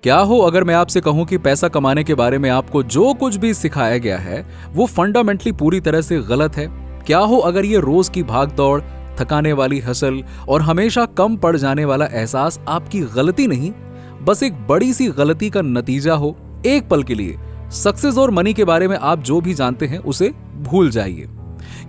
क्या हो अगर मैं आपसे कहूं कि पैसा कमाने के बारे में आपको जो कुछ भी सिखाया गया है वो फंडामेंटली पूरी तरह से गलत है। क्या हो अगर ये रोज की भाग दौड़, थकाने वाली हसल और हमेशा कम पड़ जाने वाला एहसास आपकी गलती नहीं, बस एक बड़ी सी गलती का नतीजा हो। एक पल के लिए सक्सेस और मनी के बारे में आप जो भी जानते हैं उसे भूल जाइए,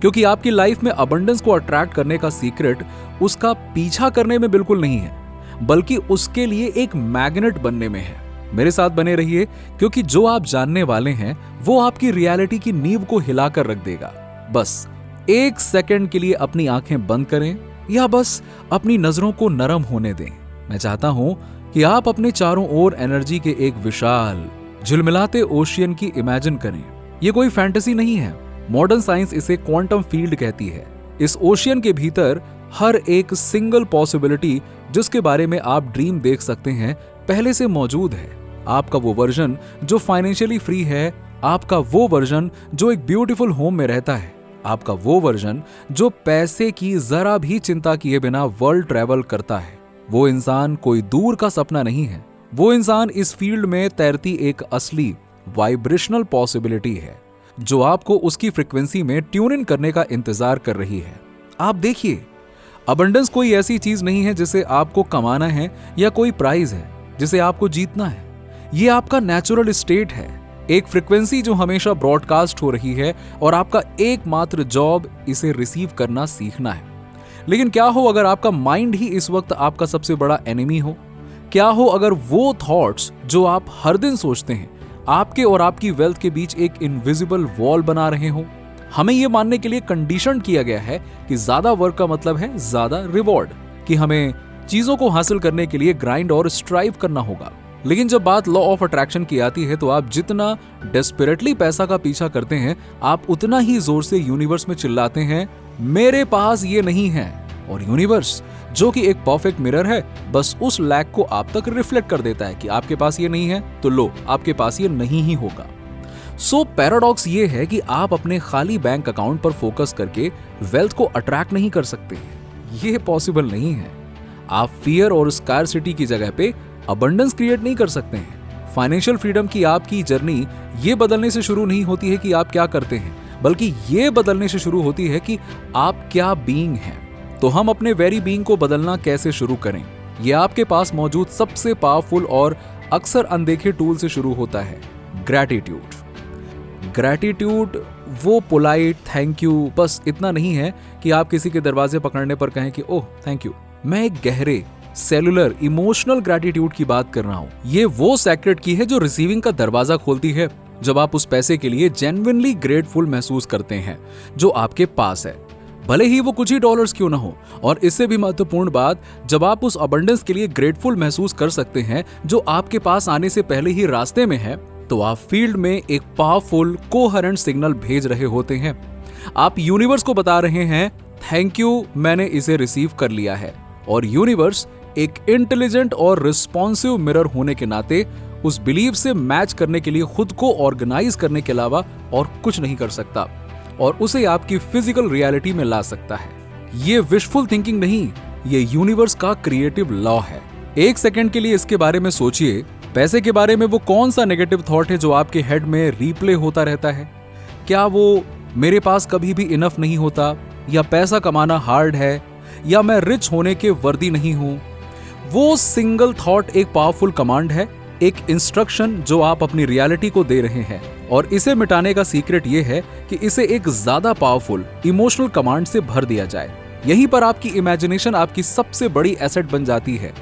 क्योंकि आपकी लाइफ में अबंडेंस को अट्रैक्ट करने का सीक्रेट उसका पीछा करने में बिल्कुल नहीं है, बल्कि उसके लिए एक मैग्नेट बनने में है। मेरे साथ बने रहिए, क्योंकि जो आप जानने वाले हैं वो आपकी रियलिटी की नींव को हिलाकर रख देगा। बस एक सेकंड के लिए अपनी आंखें बंद करें या बस अपनी नजरों को नरम होने दें। मैं चाहता हूं कि आप अपने चारों ओर एनर्जी के एक विशाल झिलमिलाते ओशियन की इमेजिन करें। ये कोई फैंटेसी नहीं है, मॉडर्न साइंस इसे क्वांटम फील्ड कहती है। इस ओशियन के भीतर हर एक सिंगल पॉसिबिलिटी जिसके बारे में आप ड्रीम देख सकते हैं पहले से मौजूद है। आपका वो वर्जन जो फाइनेंशियली फ्री है, आपका वो वर्जन जो एक ब्यूटीफुल होम में रहता है, आपका वो वर्जन जो पैसे की जरा भी चिंता किए बिना वर्ल्ड ट्रैवल करता है। वो इंसान कोई दूर का सपना नहीं है, वो इंसान इस फील्ड में तैरती एक असली वाइब्रेशनल पॉसिबिलिटी है जो आपको उसकी फ्रीक्वेंसी में ट्यून इन करने का इंतजार कर रही है। आप देखिए, अबंडेंस कोई ऐसी चीज नहीं है जिसे आपको कमाना है या कोई प्राइज है जिसे आपको जीतना है। ये आपका नेचुरल स्टेट है, एक फ्रीक्वेंसी जो हमेशा ब्रॉडकास्ट हो रही है और आपका एकमात्र जॉब इसे रिसीव करना सीखना है। लेकिन क्या हो अगर आपका माइंड ही इस वक्त आपका सबसे बड़ा एनिमी हो? क्या हो अगर वो थॉट्स जो आप हर दिन सोचते हैं आपके और आपकी वेल्थ के बीच एक इनविजिबल वॉल बना रहे हो? हमें यह मानने के लिए कंडीशन किया गया है कि ज्यादा वर्क का मतलब है ज्यादा रिवॉर्ड, कि हमें चीजों को हासिल करने के लिए ग्राइंड और स्ट्राइव करना होगा। लेकिन जब बात लॉ ऑफ अट्रैक्शन की आती है तो आप जितना डेस्परेटली पैसा का पीछा करते हैं, आप उतना ही जोर से यूनिवर्स में चिल्लाते हैं, मेरे पास ये नहीं है। और यूनिवर्स, जो कि एक परफेक्ट मिरर है, बस उस लैक को आप तक रिफ्लेक्ट कर देता है कि आपके पास ये नहीं है तो लो, आपके पास ये नहीं ही होगा। सो पैराडॉक्स ये है कि आप अपने खाली बैंक अकाउंट पर फोकस करके वेल्थ को अट्रैक्ट नहीं कर सकते। ये पॉसिबल नहीं है। आप फियर और स्कार्सिटी की जगह पे अबंडेंस क्रिएट नहीं कर सकते हैं। फाइनेंशियल फ्रीडम की आपकी जर्नी ये बदलने से शुरू नहीं होती है कि आप क्या करते हैं, बल्कि ये बदलने से शुरू होती है कि आप क्या बीइंग हैं। तो हम अपने वेरी बीइंग को बदलना कैसे शुरू करें? ये आपके पास मौजूद सबसे पावरफुल और अक्सर अनदेखे टूल से शुरू होता है, ग्रैटिट्यूड। ग्रैटिट्यूड वो पोलाइट थैंक यू बस इतना नहीं है कि आप किसी के दरवाजे पकड़ने पर कहें कि ओह थैंक यू। मैं एक गहरे सेलुलर इमोशनल ग्रैटिट्यूड की बात कर रहा हूं। ये वो सेक्रेट की है जो रिसीविंग का दरवाजा खोलती है, जब आप उस पैसे के लिए जेन्युइनली ग्रेटफुल महसूस करते हैं जो आपके पास है, भले ही वो कुछ ही डॉलर्स क्यों ना हो। और इससे भी महत्वपूर्ण बात, जब आप उस अबंडेंस के लिए ग्रेटफुल महसूस कर सकते हैं जो आपके पास आने से पहले ही रास्ते में है, तो आप फील्ड में एक पावरफुल कोहेरेंट सिग्नल भेज रहे होते हैं। आप यूनिवर्स को बता रहे हैं थैंक यू, मैंने इसे रिसीव कर लिया है। और यूनिवर्स एक इंटेलिजेंट और रिस्पॉन्सिव मिरर होने के नाते उस बिलीव से मैच करने के लिए खुद को ऑर्गेनाइज करने के अलावा और कुछ नहीं कर सकता और उसे आपकी फिजिकल रियलिटी में ला सकता है। ये विशफुल थिंकिंग नहीं, ये यूनिवर्स का क्रिएटिव लॉ है। एक सेकंड के लिए इसके बारे में सोचिए, पैसे के बारे में वो कौन सा नेगेटिव थॉट है जो आपके हेड में रिप्ले होता रहता है? क्या वो मेरे पास कभी भी इनफ नहीं होता, या पैसा कमाना हार्ड है, या मैं रिच होने के वर्दी नहीं हूं? वो सिंगल थॉट एक पावरफुल कमांड है, एक इंस्ट्रक्शन जो आप अपनी रियलिटी को दे रहे हैं। और इसे मिटाने का सीक्रेट ये है कि इसे एक ज्यादा पावरफुल इमोशनल कमांड से भर दिया जाए। यहीं पर आपकी इमेजिनेशन आपकी सबसे बड़ी एसेट बन जाती है।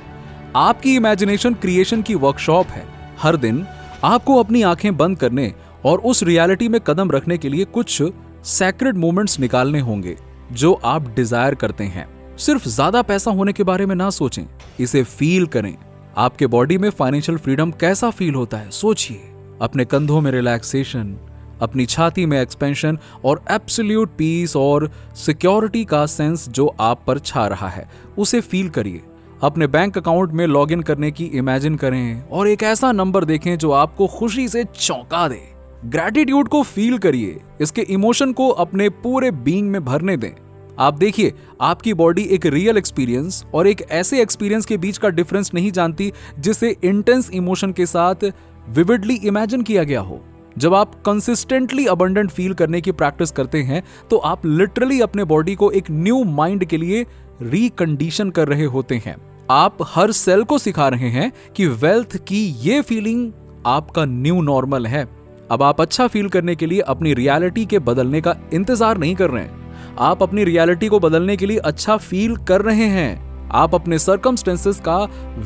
आपकी इमेजिनेशन क्रिएशन की वर्कशॉप है। हर दिन आपको अपनी आंखें बंद करने और उस रियलिटी में कदम रखने के लिए कुछ सैक्रेड मोमेंट्स निकालने होंगे जो आप डिजायर करते हैं। सिर्फ ज्यादा पैसा होने के बारे में ना सोचें, इसे फील करें। आपके बॉडी में फाइनेंशियल फ्रीडम कैसा फील होता है सोचिए। अपने कंधों में रिलैक्सेशन, अपनी छाती में एक्सपेंशन और एब्सोल्यूट पीस और सिक्योरिटी का सेंस जो आप पर छा रहा है, उसे फील करिए। अपने बैंक अकाउंट में लॉग इन करने की इमेजिन करें और एक ऐसा नंबर देखें जो आपको खुशी से चौंका दे। ग्रैटिट्यूड को फील करिए, इसके इमोशन को अपने पूरे बीइंग में भरने दें। आप देखिए, आपकी बॉडी एक रियल एक्सपीरियंस और एक ऐसे एक्सपीरियंस के बीच का डिफरेंस नहीं जानती जिसे इंटेंस इमोशन के साथ विविडली इमेजिन किया गया हो। जब आप कंसिस्टेंटली अबंडेंट फील करने की प्रैक्टिस करते हैं तो आप लिटरली अपने बॉडी को एक न्यू माइंड के लिए रिकंडीशन कर रहे होते हैं। आप हर सेल को सिखा रहे हैं कि वेल्थ की ये फीलिंग आपका न्यू नॉर्मल है। अब आप अच्छा फील करने के लिए अपनी रियलिटी के बदलने का इंतजार नहीं कर रहे हैं, आप अपनी रियलिटी को बदलने के लिए अच्छा फील कर रहे हैं। आप अपने सर्कमस्टेंसेस का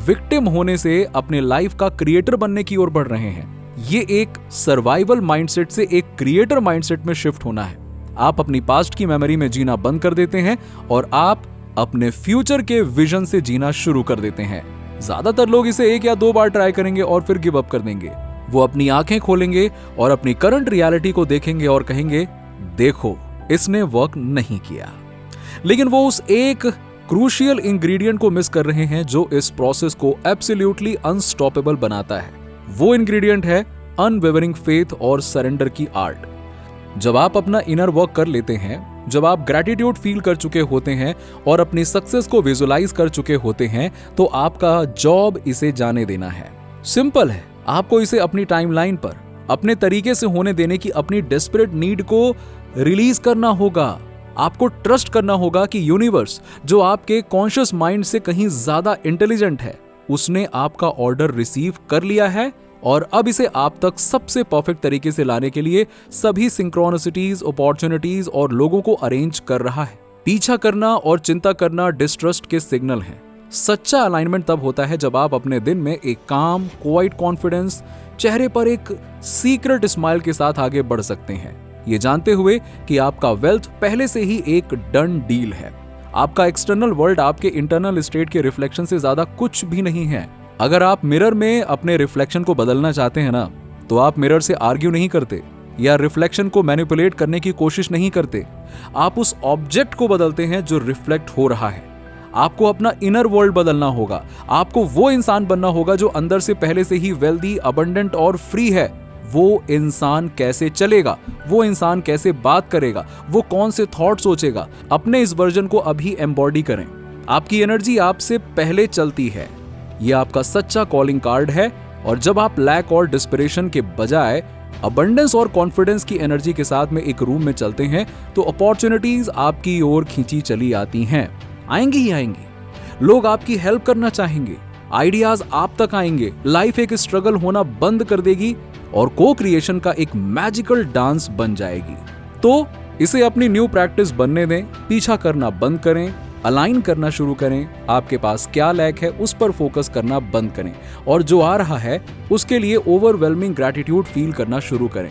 विक्टिम होने से अपने लाइफ का क्रिएटर बनने की ओर बढ़ रहे हैं। ये एक सर्वाइवल माइंडसेट से एक क्रिएटर माइंडसेट में शिफ्ट होना है। आप अपनी पास्ट की मेमोरी में जीना बंद कर देते हैं और आप अपने फ्यूचर के विजन से जीना शुरू कर देते हैं। ज्यादातर लोग इसे 1 या 2 बार ट्राई करेंगे और फिर गिव अप कर देंगे। वो अपनी आंखें खोलेंगे और अपनी करंट रियलिटी को देखेंगे और कहेंगे, देखो इसने वर्क नहीं किया। लेकिन वो उस एक क्रूशियल इंग्रेडिएंट को मिस कर रहे हैं जो इस प्रोसेस को एब्सोल्युटली अनस्टॉपेबल बनाता है। वो इंग्रेडिएंट है अनवेवरिंग फेथ और सरेंडर की आर्ट। जब आप अपना इनर वर्क कर लेते हैं, जब आप ग्रैटिट्यूड फील कर चुके होते हैं और अपनी सक्सेस को विजुलाइज कर चुके होते हैं, तो आपका जॉब इसे जाने देना है। सिंपल है, आपको इसे अपनी टाइमलाइन पर अपने तरीके से होने देने की अपनी डेस्परेट नीड को रिलीज करना होगा। आपको ट्रस्ट करना होगा कि यूनिवर्स, जो आपके कॉन्शियस माइंड से कहीं ज्यादा इंटेलिजेंट है, उसने आपका ऑर्डर रिसीव कर लिया है और अब इसे आप तक सबसे परफेक्ट तरीके से लाने के लिए सभी सिंक्रोनिसिटीज, अपॉर्चुनिटीज और लोगों को अरेंज कर रहा है। पीछा करना और चिंता करना डिस्ट्रस्ट के सिग्नल हैं। सच्चा अलाइनमेंट तब होता है जब आप अपने दिन में एक काम, क्वाइट कॉन्फिडेंस, चेहरे पर एक सीक्रेट स्माइल के साथ आगे बढ़ सकते हैं, ये जानते हुए कि आपका वेल्थ पहले से ही एक डन डील है। आपका एक्सटर्नल वर्ल्ड आपके इंटरनल स्टेट के रिफ्लेक्शन से ज्यादा कुछ भी नहीं है। अगर आप मिरर में अपने रिफ्लेक्शन को बदलना चाहते हैं ना, तो आप मिरर से आर्ग्यू नहीं करते या रिफ्लेक्शन को मैनिपुलेट करने की कोशिश नहीं करते। आप उस ऑब्जेक्ट को बदलते हैं जो रिफ्लेक्ट हो रहा है। आपको अपना इनर वर्ल्ड बदलना होगा। आपको वो इंसान बनना होगा जो अंदर से पहले से ही वेल्दी, अबंडेंट और फ्री है। वो इंसान कैसे चलेगा, वो इंसान कैसे बात करेगा, वो कौन से थॉट सोचेगा, अपने इस वर्जन को अभी एम्बॉडी करें। आपकी एनर्जी आपसे पहले चलती है। ये आपका सच्चा कॉलिंग कार्ड है। और जब आप लैक और डिस्परेशन के बजाय अबंडेंस और कॉन्फिडेंस की एनर्जी के साथ में एक रूम में चलते हैं, तो अपॉर्चुनिटीज आपकी ओर खींची चली आती हैं। आएंगी ही आएंगी। लोग आपकी हेल्प करना चाहेंगे, आइडियाज आप तक आएंगे। लाइफ एक स्ट्रगल होना बंद कर देगी और को क्रिएशन का एक मैजिकल डांस बन जाएगी। तो इसे अपनी न्यू प्रैक्टिस बनने दें। पीछा करना बंद करें, अलाइन करना शुरू करें। आपके पास क्या लैक है उस पर फोकस करना बंद करें और जो आ रहा है उसके लिए ओवरवेलमिंग ग्रैटिट्यूड फील करना शुरू करें।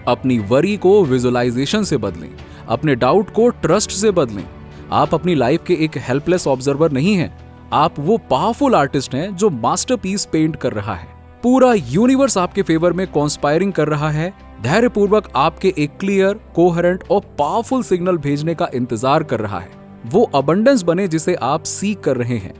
अपनी वरी को विजुअलाइजेशन से बदलें, अपने डाउट को ट्रस्ट से बदलें। आप अपनी लाइफ के एक हेल्पलेस ऑब्जर्वर नहीं हैं, आप वो पावरफुल आर्टिस्ट हैं जो मास्टरपीस पेंट कर रहा है। पूरा यूनिवर्स आपके फेवर में कॉन्स्पायरिंग कर रहा है, धैर्यपूर्वक आपके एक क्लियर, कोहेरेंट और पावरफुल सिग्नल भेजने का इंतजार कर रहा है। वो अबंडेंस बने जिसे आप सीख कर रहे हैं।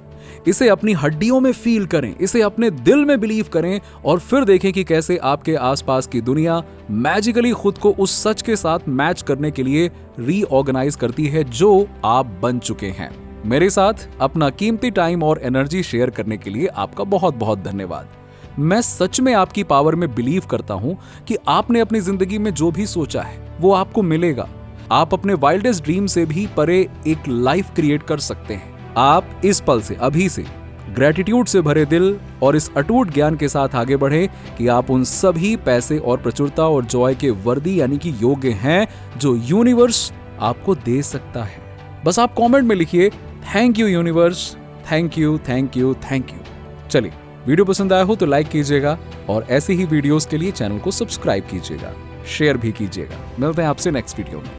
इसे अपनी हड्डियों में फील करें, इसे अपने दिल में बिलीव करें और फिर देखें कि कैसे आपके आसपास की दुनिया मैजिकली खुद को उस सच के साथ मैच करने के लिए रीऑर्गेनाइज करती है जो आप बन चुके हैं। मेरे साथ अपना कीमती टाइम और एनर्जी शेयर करने के लिए आपका बहुत बहुत धन्यवाद। मैं सच में आपकी पावर में बिलीव करता हूं कि आपने अपनी जिंदगी में जो भी सोचा है वो आपको मिलेगा। आप अपने वाइल्डेस्ट ड्रीम से भी परे एक लाइफ क्रिएट कर सकते हैं। आप इस पल से, अभी से ग्रैटिट्यूड से भरे दिल और इस अटूट ज्ञान के साथ आगे बढ़े कि आप उन सभी पैसे और प्रचुरता और जॉय के वर्दी यानी कि योग्य हैं जो यूनिवर्स आपको दे सकता है। बस आप कमेंट में लिखिए, thank you universe, thank you, thank you, thank you. चलिए, वीडियो पसंद आया हो तो लाइक कीजिएगा और ऐसे ही वीडियोस के लिए चैनल को सब्सक्राइब कीजिएगा, शेयर भी कीजिएगा। मिलते हैं आपसे नेक्स्ट वीडियो में।